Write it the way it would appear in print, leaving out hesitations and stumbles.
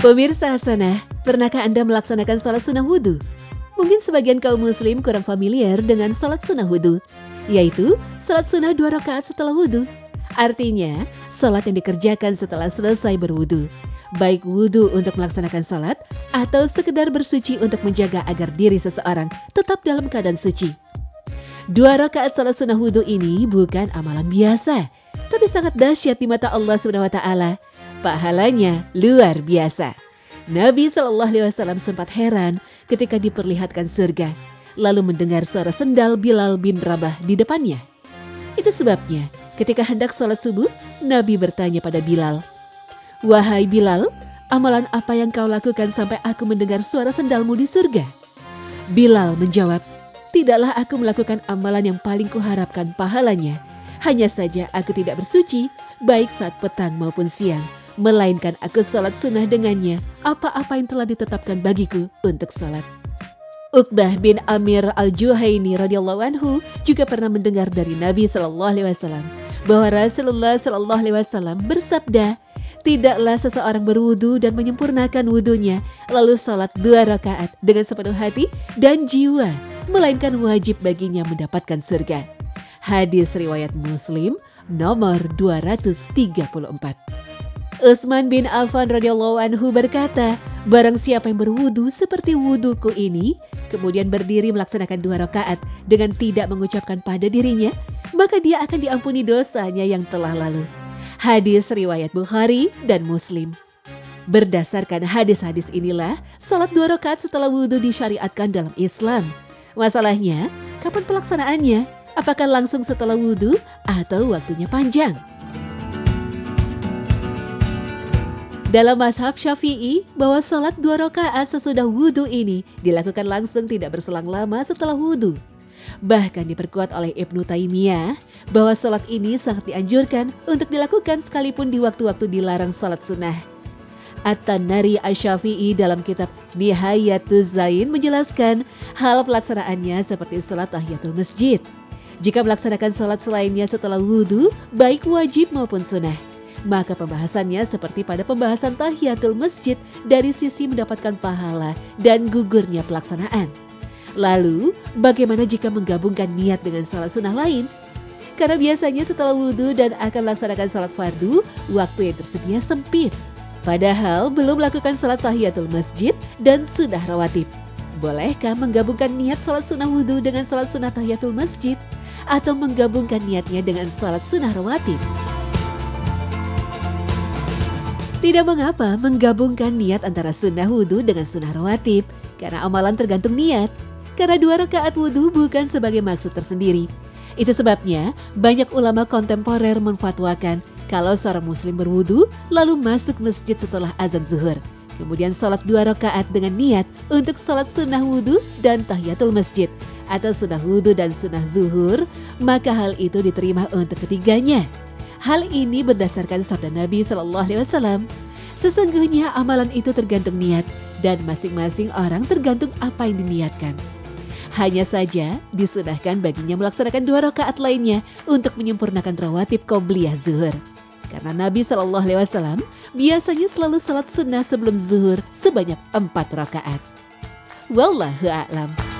Pemirsa Hasanah, pernahkah Anda melaksanakan salat sunnah wudhu? Mungkin sebagian kaum muslim kurang familiar dengan salat sunnah wudhu, yaitu salat sunnah 2 rakaat setelah wudhu. Artinya, salat yang dikerjakan setelah selesai berwudhu. Baik wudhu untuk melaksanakan salat, atau sekedar bersuci untuk menjaga agar diri seseorang tetap dalam keadaan suci. 2 rakaat salat sunnah wudhu ini bukan amalan biasa, tapi sangat dahsyat di mata Allah SWT. Pahalanya luar biasa. Nabi SAW sempat heran ketika diperlihatkan surga, lalu mendengar suara sendal Bilal bin Rabah di depannya. Itu sebabnya ketika hendak sholat subuh, Nabi bertanya pada Bilal, "Wahai Bilal, amalan apa yang kau lakukan sampai aku mendengar suara sendalmu di surga?" Bilal menjawab, "Tidaklah aku melakukan amalan yang paling kuharapkan pahalanya. Hanya saja aku tidak bersuci, baik saat petang maupun siang. Melainkan aku salat sunnah dengannya apa-apa yang telah ditetapkan bagiku untuk salat." Uqbah bin Amir al-Juhaini radhiyallahu anhu juga pernah mendengar dari Nabi SAW bahwa Rasulullah SAW bersabda, "Tidaklah seseorang berwudu dan menyempurnakan wudunya lalu salat 2 rakaat dengan sepenuh hati dan jiwa, melainkan wajib baginya mendapatkan surga." Hadis riwayat Muslim nomor 234. Utsman bin Affan radhiyallahu anhu berkata, "Barang siapa yang berwudu seperti wuduku ini, kemudian berdiri melaksanakan 2 rakaat dengan tidak mengucapkan pada dirinya, maka dia akan diampuni dosanya yang telah lalu." Hadis riwayat Bukhari dan Muslim. Berdasarkan hadis-hadis inilah, salat 2 rakaat setelah wudu disyariatkan dalam Islam. Masalahnya, kapan pelaksanaannya? Apakah langsung setelah wudu atau waktunya panjang? Dalam mazhab Syafi'i, bahwa salat 2 rakaat sesudah wudhu ini dilakukan langsung tidak berselang lama setelah wudhu. Bahkan diperkuat oleh Ibnu Taimiyah bahwa salat ini sangat dianjurkan untuk dilakukan sekalipun di waktu-waktu dilarang salat sunnah. At-Tanari Asy-Syafi'i dalam kitab Nihayatuz Zain menjelaskan hal pelaksanaannya seperti salat tahiyatul masjid. Jika melaksanakan salat selainnya setelah wudhu, baik wajib maupun sunnah, maka pembahasannya seperti pada pembahasan tahiyatul masjid dari sisi mendapatkan pahala dan gugurnya pelaksanaan. Lalu, bagaimana jika menggabungkan niat dengan salat sunnah lain? Karena biasanya setelah wudhu dan akan melaksanakan salat fardu, waktu yang tersedia sempit. Padahal belum melakukan salat tahiyatul masjid dan sunnah rawatib. Bolehkah menggabungkan niat salat sunnah wudhu dengan salat sunnah tahiyatul masjid? Atau menggabungkan niatnya dengan salat sunnah rawatib? Tidak mengapa menggabungkan niat antara sunnah wudhu dengan sunnah rawatib, karena amalan tergantung niat. Karena 2 rakaat wudhu bukan sebagai maksud tersendiri. Itu sebabnya banyak ulama kontemporer menfatwakan kalau seorang muslim berwudhu lalu masuk masjid setelah azan zuhur, kemudian sholat 2 rakaat dengan niat untuk sholat sunnah wudhu dan tahiyatul masjid, atau sunnah wudhu dan sunnah zuhur, maka hal itu diterima untuk ketiganya. Hal ini berdasarkan sabda Nabi SAW. Sesungguhnya amalan itu tergantung niat dan masing-masing orang tergantung apa yang diniatkan. Hanya saja disunahkan baginya melaksanakan 2 rakaat lainnya untuk menyempurnakan rawatib qobliyah zuhur. Karena Nabi SAW biasanya selalu salat sunnah sebelum zuhur sebanyak 4 rakaat. Wallahu a'lam.